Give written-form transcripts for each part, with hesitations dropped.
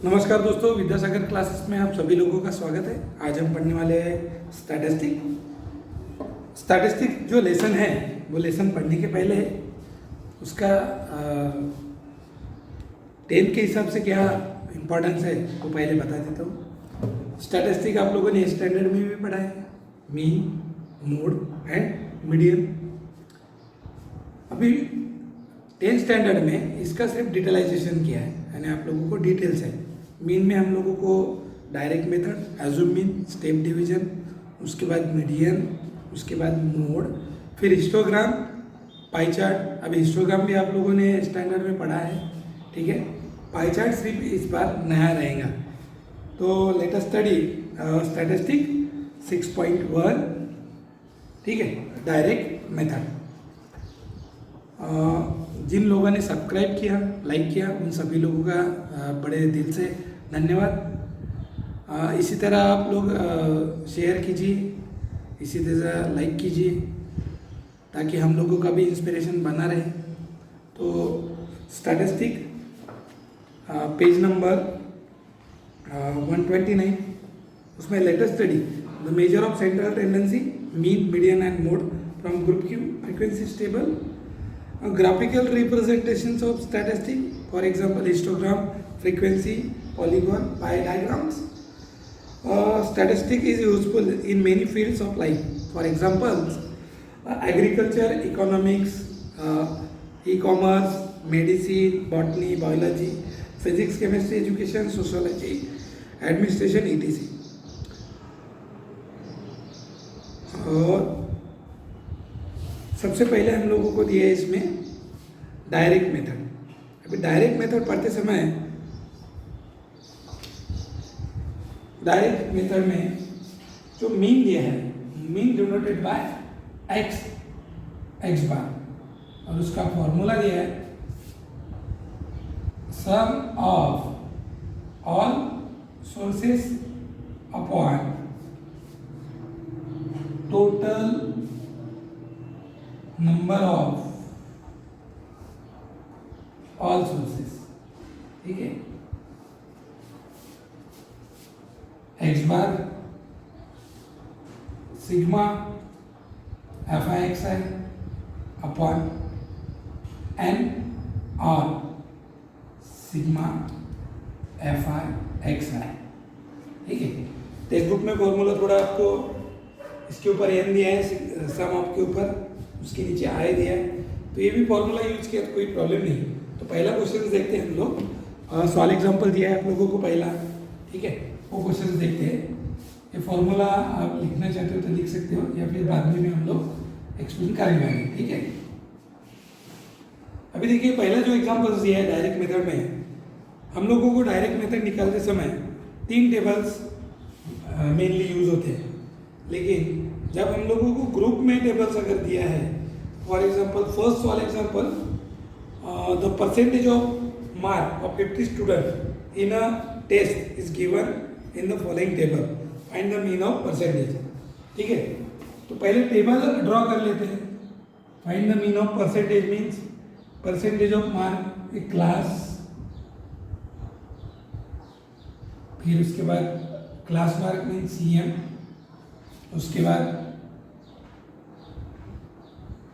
नमस्कार दोस्तों, विद्यासागर क्लासेस में आप सभी लोगों का स्वागत है। आज हम पढ़ने वाले हैं स्टैटिस्टिक जो लेसन है वो लेसन पढ़ने के पहले उसका 10 के हिसाब से क्या इम्पोर्टेंस है वो पहले बता देता हूँ। स्टैटिस्टिक आप लोगों ने स्टैंडर्ड में भी पढ़ा है, मीन, मोड एंड मीडियन। अभी 10 स्टैंडर्ड में इसका सिर्फ डिटेलाइजेशन किया है, यानी आप लोगों को डिटेल्स है। मीन में हम लोगों को direct method, assume mean, step division, उसके बाद मीडियन, उसके बाद मोड, फिर हिस्टोग्राम, पाई चार्ट। अभी हिस्टोग्राम भी आप लोगों ने स्टैंडर्ड में पढ़ा है, ठीक है। पाई चार्ट सिर्फ इस बार नया रहेगा। तो लेट अस स्टडी स्टैटिस्टिक 6.1, ठीक है, डायरेक्ट मेथड। जिन लोगों ने सब्सक्राइब किया, लाइक किया, उन सभी लोगों का बड़े दिल से धन्यवाद। इसी तरह आप लोग शेयर कीजिए, इसी तरह लाइक कीजिए, ताकि हम लोगों का भी इंस्पिरेशन बना रहे। तो स्टैटिस्टिक पेज नंबर 129, उसमें latest study the measure of central tendency, mean, median and mode from group Q frequency table, graphical representations of statistic, for example histogram, frequency, polygon, pie diagrams. Statistic is useful in many fields of life, for example agriculture, economics, e-commerce, medicine, botany, biology, physics, chemistry, education, sociology, administration, etc. और सबसे पहले हम लोगों को दिया है इसमें direct method. अभी डायरेक्ट मेथड पढ़ते समय डायरेक्ट मेथड में जो मीन दिया है, mean denoted by x bar, और उसका फॉर्मूला दिया है sum of all sources upon total number of all sources, ठीक है। X bar sigma F I x I upon n or sigma F I x i, ठीक है। Text book में formula थोड़ा आपको इसके ऊपर एन दिया है, सम ऑफ के ऊपर, उसके नीचे आए दिया है, तो ये भी फॉर्मूला यूज किया तो कोई प्रॉब्लम नहीं। तो पहला क्वेश्चन देखते हैं हम लोग। सॉल्व एग्जांपल दिया है आप लोगों को पहला, ठीक है, वो क्वेश्चन देखते हैं। ये फॉर्मूला आप लिखना चाहते हो तो लिख सकते हो, या फिर बाद में हम लोग एक्सप्लेन कर लेंगे, ठीक है। अभी देखिए पहला जो एग्जाम्पल दिया है डायरेक्ट मेथड में, हम लोगों को डायरेक्ट मेथड निकालते समय 3 टेबल्स मेनली यूज होते हैं। लेकिन जब हम लोगों को ग्रुप में टेबल्स अगर दिया है, फॉर एग्जांपल फर्स्ट वाला example, the percentage of mark of 50 student in a test is given in the following table, find the mean of percentage, ठीक है। तो पहले टेबल ड्रॉ कर लेते हैं। Find the mean of percentage means percentage of mark a class, फिर उसके बाद क्लास मार्क मीन्स CM, उसके बाद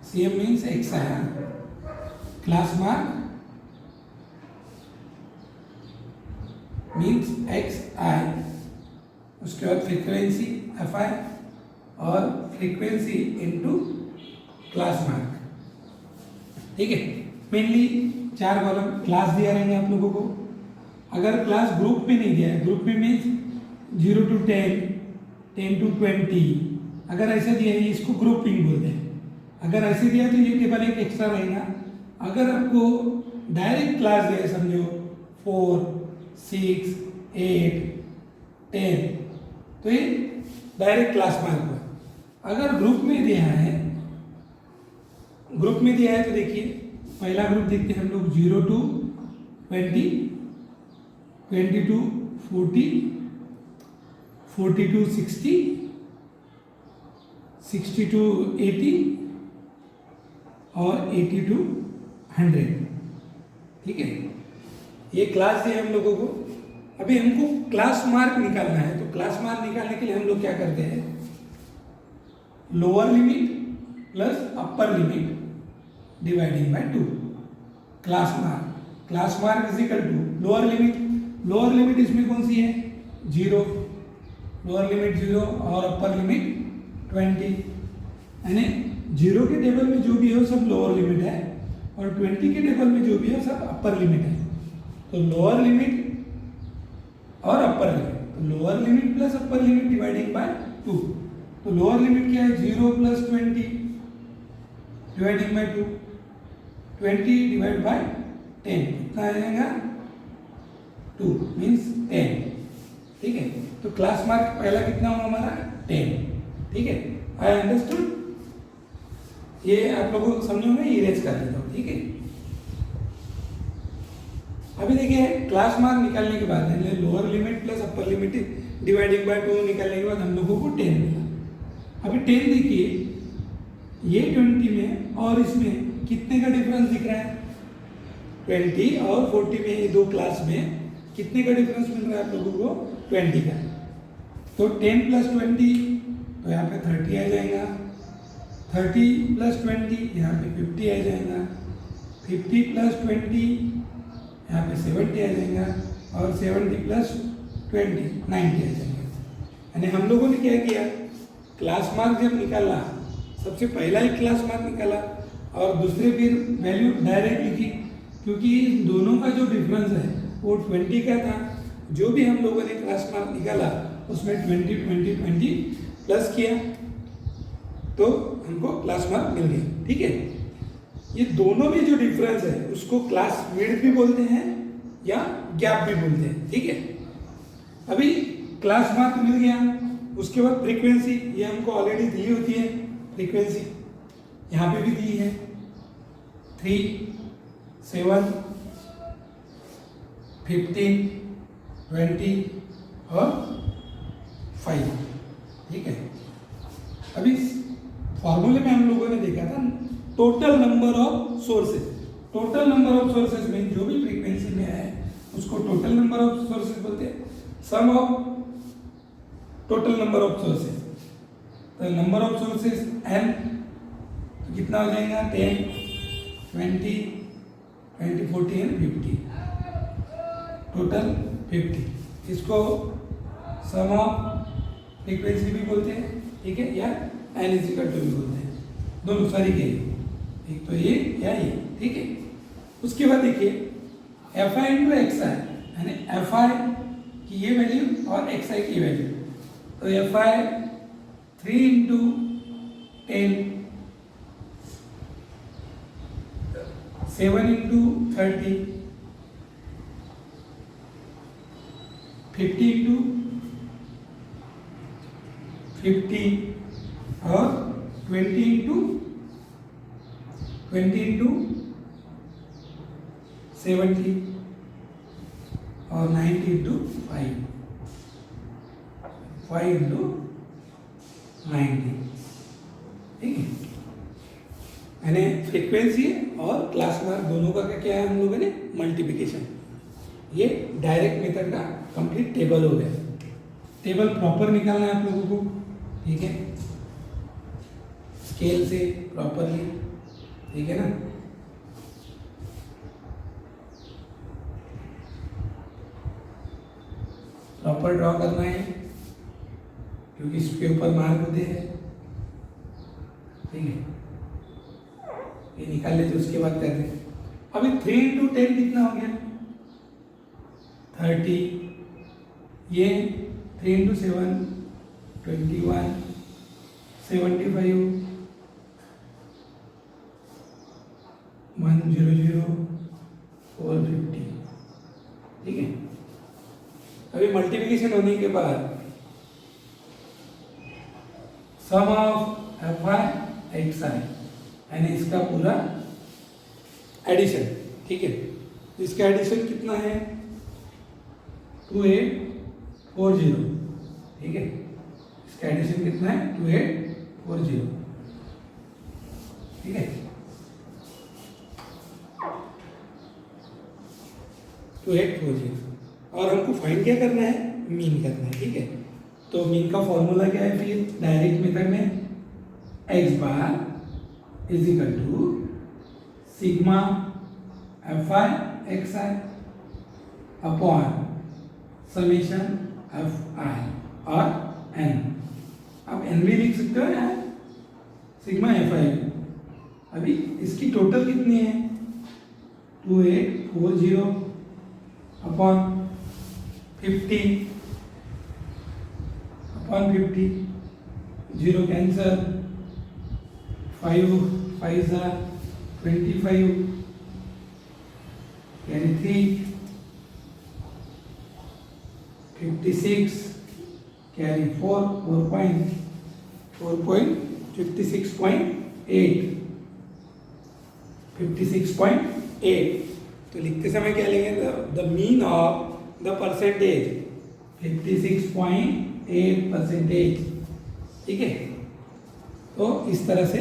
CM मीन्स एक्स आई, क्लास मार्क मीन्स एक्स आई, उसके बाद फ्रीक्वेंसी FI और फ्रीक्वेंसी इनटू क्लास मार्क, ठीक है। मेनली 4 कॉलम क्लास दिया रहेंगे आप लोगों को। अगर क्लास ग्रुप में नहीं दिया है, ग्रुप में मीन्स 0 to 10, 10 to 20, अगर ऐसे दिया है इसको ग्रुपिंग बोलते हैं। अगर ऐसे दिया तो ये टेबल एक एक्स्ट्रा रहेगा। अगर आपको डायरेक्ट क्लास दिया है, समझो 4, 6, 8, 10, तो ये डायरेक्ट क्लास मार्क हुआ। अगर ग्रुप में दिया है, तो देखिए पहला ग्रुप देखते हैं हम लोग 0 to 20, 20 to 40, 40 to 60, 60 to 80 और 80 to 100, ठीक है। ये क्लास है हम लोगों को अभी हमको क्लास मार्क निकालना है, तो क्लास मार्क निकालने के लिए हम लोग क्या करते हैं, lower limit plus upper limit dividing by 2। Class mark is equal to lower limit इसमें कौन सी है, 0, लोअर लिमिट 0 और अपर लिमिट 20, यानी 0 के टेबल में जो भी हो सब लोअर लिमिट है और 20 के टेबल में जो भी है सब अपर लिमिट है। तो लोअर लिमिट और अपर लिमिट, तो lower limit plus upper limit dividing by 2। तो लोअर लिमिट क्या है, 0 plus 20 dividing by 2, 20 divide by 10 कितना आ जाएगा, 2 मीन्स 10। ठीक है, तो क्लास मार्क पहला कितना होगा हमारा, 10। ठीक है, आई अंडरस्टूड। ये आप लोगों को समझो, मैं इरेज कर देता हूँ। ठीक है, अभी देखिए क्लास मार्क निकालने के बाद lower limit plus upper limit dividing by 2 निकालने के बाद हम लोगों को 10 मिला। अभी 10 देखिए, ये 20 में और इसमें कितने का डिफरेंस दिख रहा है, 20 और 40 में, ये दो क्लास में कितने का डिफरेंस मिल रहा है आप लोगों को, 20 का। तो 10 प्लस 20 तो यहाँ पे 30 आ जाएगा, 30 प्लस 20 यहाँ पे 50 आ जाएगा, 50 प्लस 20 यहाँ पे 70 आ जाएगा और 70 प्लस 20 90 आ जाएगा। यानी हम लोगों ने क्या किया, क्लास मार्क जब निकाला, सबसे पहला एक क्लास मार्क निकाला और दूसरे फिर वैल्यू डायरेक्ट लिखी, क्योंकि दोनों का जो डिफरेंस है वो 20 का था। जो भी हम लोगों ने क्लास मार्क निकाला उसमें 20 20 20 प्लस किया तो हमको क्लास मार्क मिल गया। ठीक है, ये दोनों में जो डिफरेंस है उसको क्लास विड्थ भी बोलते हैं या गैप भी बोलते हैं। ठीक है, अभी क्लास मार्क मिल गया, उसके बाद फ्रीक्वेंसी, ये हमको ऑलरेडी दी होती है, फ्रीक्वेंसी यहाँ पे भी दी है, 3, 7, 15, 20 और 5। ठीक है, अभी फॉर्मूले में हम लोगों ने देखा था total number of sources. Total number of sources में जो भी फ्रीक्वेंसी में है उसको टोटल नंबर ऑफ सोर्सेज बोलते हैं, sum of total number of sources. तो नंबर ऑफ सोर्सेज n, तो कितना हो जाएगा, 10, 20, 40 एंड 50, टोटल 50। इसको सम ऑफ फ्रीक्वेंसी भी बोलते हैं। ठीक है, या n इज इक्वल टू भी बोलते हैं, दोनों सारी के, एक तो ये या ये। ठीक है, उसके बाद देखिए एफ आई इंटू एक्स आई, यानी एफ आई की ये वैल्यू और एक्स आई की वैल्यू। तो F I 3 into 10, 7 into 30, 50 into 50 और 20 इंटू 70 और 90 इंटू 5 इंटू 90। ठीक है, यानी फ्रीक्वेंसी और क्लास मार्क दोनों का क्या है, हम लोगों ने मल्टीप्लिकेशन। ये डायरेक्ट मेथड का कंप्लीट टेबल हो गया। टेबल प्रॉपर निकालना है आप लोगों को। ठीक है, स्केल से प्रॉपरली। ठीक है ना, प्रॉपर ड्रॉ करना है क्योंकि इसके ऊपर मार्क होते हैं। ठीक है, ये निकाल लेते उसके बाद करते हैं। अभी 3 इंटू 10 कितना हो गया, 30। ये 3 इंटू 7 21, 75, 100, 450। ठीक है, अभी मल्टीप्लिकेशन होने के बाद सम ऑफ एफ आई एक्स आई, यानी इसका पूरा एडिशन। ठीक है, इसका एडिशन कितना है, 2840। ठीक है, इसका एडिशन कितना है, 2840। ठीक है, 2840 और हमको फाइंड क्या करना है, मीन करना है, ठीक है। तो मीन का फॉर्मूला क्या है फिर डायरेक्ट मेथड में, x bar is equal to sigma F I x I upon summation F आई और एन। आप एन भी लिख सकते हो यार, सिग्मा एफ आई। अभी इसकी टोटल कितनी है, 2840 upon 50 upon 50, 0 cancer, 5 5 25 carry 3, 56 carry 4, 56.8। तो लिखते समय क्या लेंगे, the mean of the percentage 56.8%, ठीक है। तो इस तरह से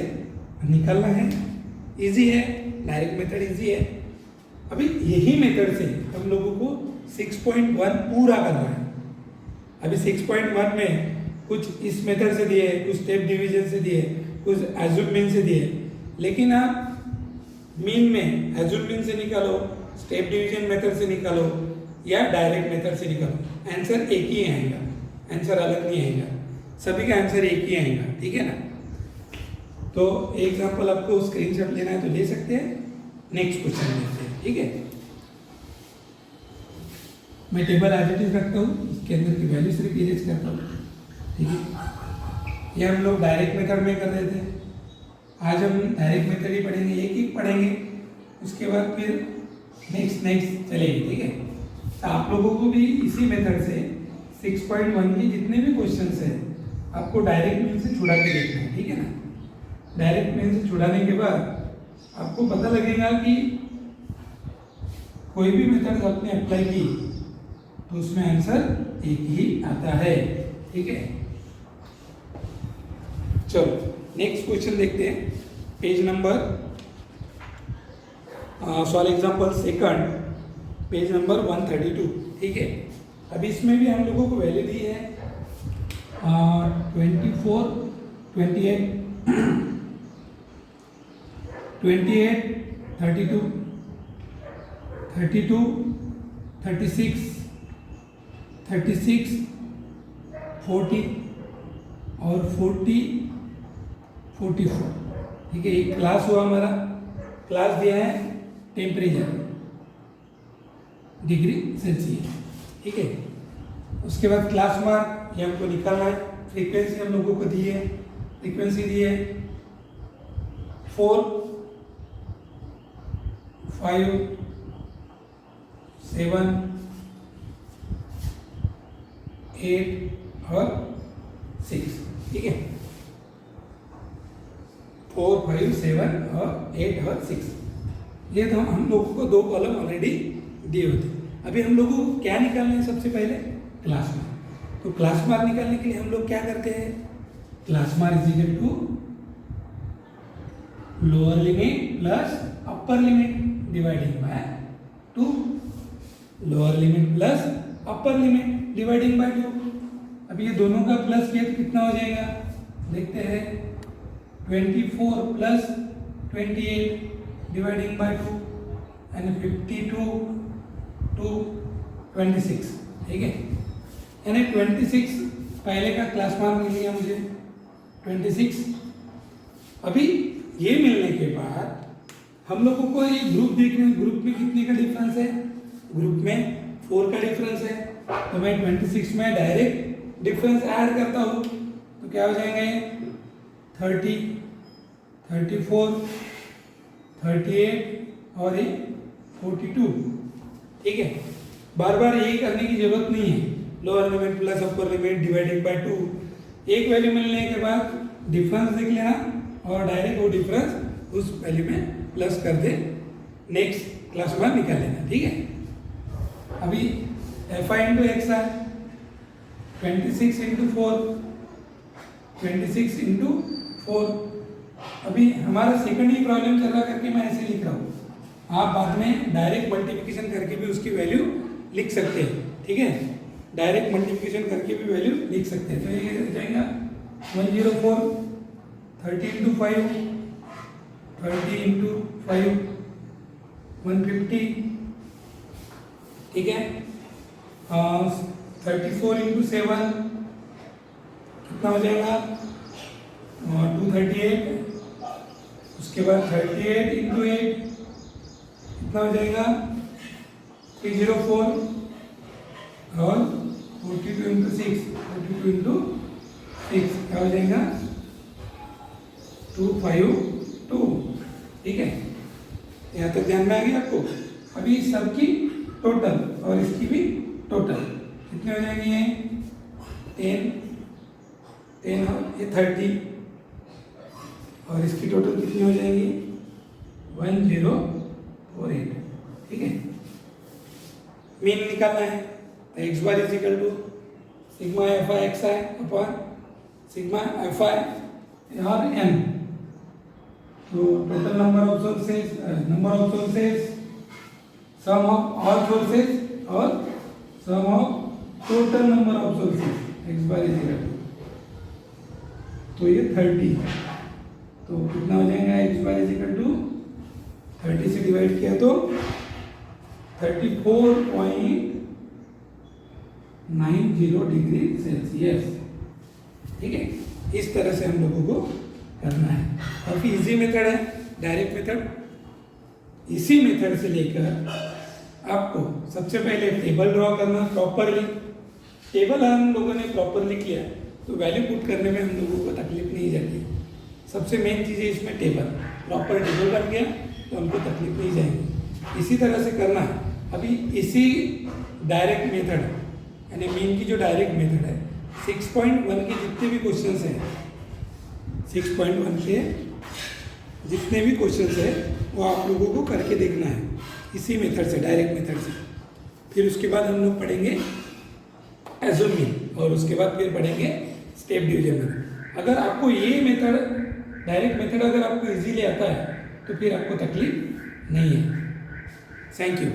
निकालना है, इजी है, डायरेक्ट मेथड इजी है। अभी यही मेथड से हम लोगों को 6.1 पूरा करना है। अभी 6.1 में कुछ इस मेथड से दिए, कुछ स्टेप डिवीजन से दिए, कुछ एज्यूम मीन से दिए, लेकिन आप मीन में एज्यूम मीन से निकालो, स्टेप डिवीजन मेथड से निकालो या डायरेक्ट मेथड से निकालो, आंसर एक ही आएगा, आंसर अलग नहीं आएगा, सभी का आंसर एक ही आएगा, ठीक है ना। तो एग्जांपल आपको स्क्रीनशॉट लेना है तो ले सकते हैं। नेक्स्ट क्वेश्चन लेते हैं, ठीक है। मैं टेबल एज इट इज रखता हूँ, इसके अंदर की वैल्यू सिर्फ इरेज करता हूँ, ठीक है। ये हम लोग डायरेक्ट मेथड में कर रहे थे, आज हम डायरेक्ट मेथड ही पढ़ेंगे, एक ही पढ़ेंगे, उसके बाद फिर नेक्स्ट चलेगी, ठीक है। तो आप लोगों को भी इसी मेथड से 6.1 के जितने भी क्वेश्चंस हैं आपको डायरेक्ट मीन से छुड़ा के देखना है, ठीक है ना। डायरेक्ट मीन से छुड़ाने के बाद आपको पता लगेगा कि कोई भी मेथड आपने अप्लाई की तो उसमें आंसर एक ही आता है, ठीक है। चलो नेक्स्ट क्वेश्चन देखते हैं, page number solve example second, page number 132, ठीक है। अभी इसमें भी हम लोगों को वैल्यू दी है 24, 28, 28, 32, 32, 36, 36, 40 और 40, 44, ठीक है। एक क्लास हुआ हमारा, क्लास दिया है टेम्परेचर डिग्री सेल्सियस, ठीक है। उसके बाद क्लास मार्क ये हमको निकालना है, फ्रीक्वेंसी हम लोगों को दी है, फ्रीक्वेंसी दी है 4, 5, 7, 8 और 6, ठीक है। 4, 5, 7 और 8 और 6, ये तो हम लोगों को दो कॉलम ऑलरेडी दिए होते। अभी हम लोगों को क्या निकालना है, सबसे पहले क्लास मार्क। तो क्लास मार्क निकालने के लिए हम लोग क्या करते हैं, class mark is equal to lower limit plus upper limit dividing by 2, lower limit plus upper limit dividing by 2। अभी ये दोनों का प्लस किया तो कितना हो जाएगा, देखते हैं, 24 प्लस 28 डिवाइडिंग बाय 2 यानी 52 to 26, ठीक है। यानी 26 पहले का क्लास मार्क मिल गया मुझे 26। अभी ये मिलने के बाद हम लोगों को ये ग्रुप देखना है, ग्रुप में कितने का डिफरेंस है, ग्रुप में 4 का डिफरेंस है। तो मैं 26 में डायरेक्ट डिफरेंस ऐड करता हूँ तो क्या हो जाएगा ये 30, 34, 38 और ये 42, ठीक है। बार बार यही करने की जरूरत नहीं है, lower limit plus upper limit divided by 2, एक वैल्यू मिलने के बाद डिफरेंस देख लेना और डायरेक्ट वो डिफरेंस उस वैल्यू में प्लस कर दे, नेक्स्ट क्लास मार्क निकाल लेना, ठीक है। अभी एफ आई इंटू एक्स है 26 इंटू 4, 26 इंटू 4। अभी हमारा सेकंड ही प्रॉब्लम चल रहा करके मैं ऐसे लिख रहा हूँ, आप बाद में डायरेक्ट मल्टीप्लिकेशन करके भी उसकी वैल्यू लिख सकते हैं, ठीक है, डायरेक्ट मल्टीप्लिकेशन करके भी वैल्यू लिख सकते हैं। तो ये हो जाएगा 104, 30 इंटू 5, 30 इंटू 5, 150, ठीक है। 34 इंटू 7 कितना हो जाएगा, 238। उसके बाद 38 इंटू 8 कितना हो जाएगा, 304। और 42 इंटू 6, 42 इंटू 6 क्या हो जाएगा, 252, ठीक है। यहाँ तक ध्यान में आ गया आपको। अभी सबकी टोटल और इसकी भी टोटल कितने हो जाएंगे, ये 10 और ये 30, और इसकी टोटल कितनी हो जाएगी, 1048, ठीक है। मीन निकालना है तो x bar is equal to sigma F I x I upon sigma F I और एन। तो total number of sources, sum of all sources और sum of total number of sources x bar is equal to, तो ये 30। तो कितना हो जाएगा, x bar is equal to 30 से डिवाइड किया तो 34.90 डिग्री सेल्सियस, ठीक है। इस तरह से हम लोगों को करना है। काफ़ी इजी मेथड है, डायरेक्ट मेथड। इसी मेथड से लेकर आपको सबसे पहले टेबल ड्रॉ करना प्रॉपरली। टेबल हम लोगों ने प्रॉपर लिख लिया तो वैल्यू पुट करने में हम लोगों को तकलीफ नहीं जाती। सबसे मेन चीज़ है इसमें टेबल, प्रॉपर टेबल बन गया तो हमको तकलीफ नहीं जाएगी। इसी तरह से करना है। अभी इसी डायरेक्ट मेथड यानी मीन की जो डायरेक्ट मेथड है, 6.1 के जितने भी क्वेश्चंस हैं, 6.1 के जितने भी क्वेश्चंस है वो आप लोगों को करके देखना है इसी मेथड से, डायरेक्ट मेथड से। फिर उसके बाद हम लोग पढ़ेंगे एज़्यूम मीन और उसके बाद फिर पढ़ेंगे स्टेप डिवीजन मेथड। अगर आपको ये मेथड, डायरेक्ट मेथड अगर आपको इजीली आता है तो फिर आपको तकलीफ नहीं है। Thank you.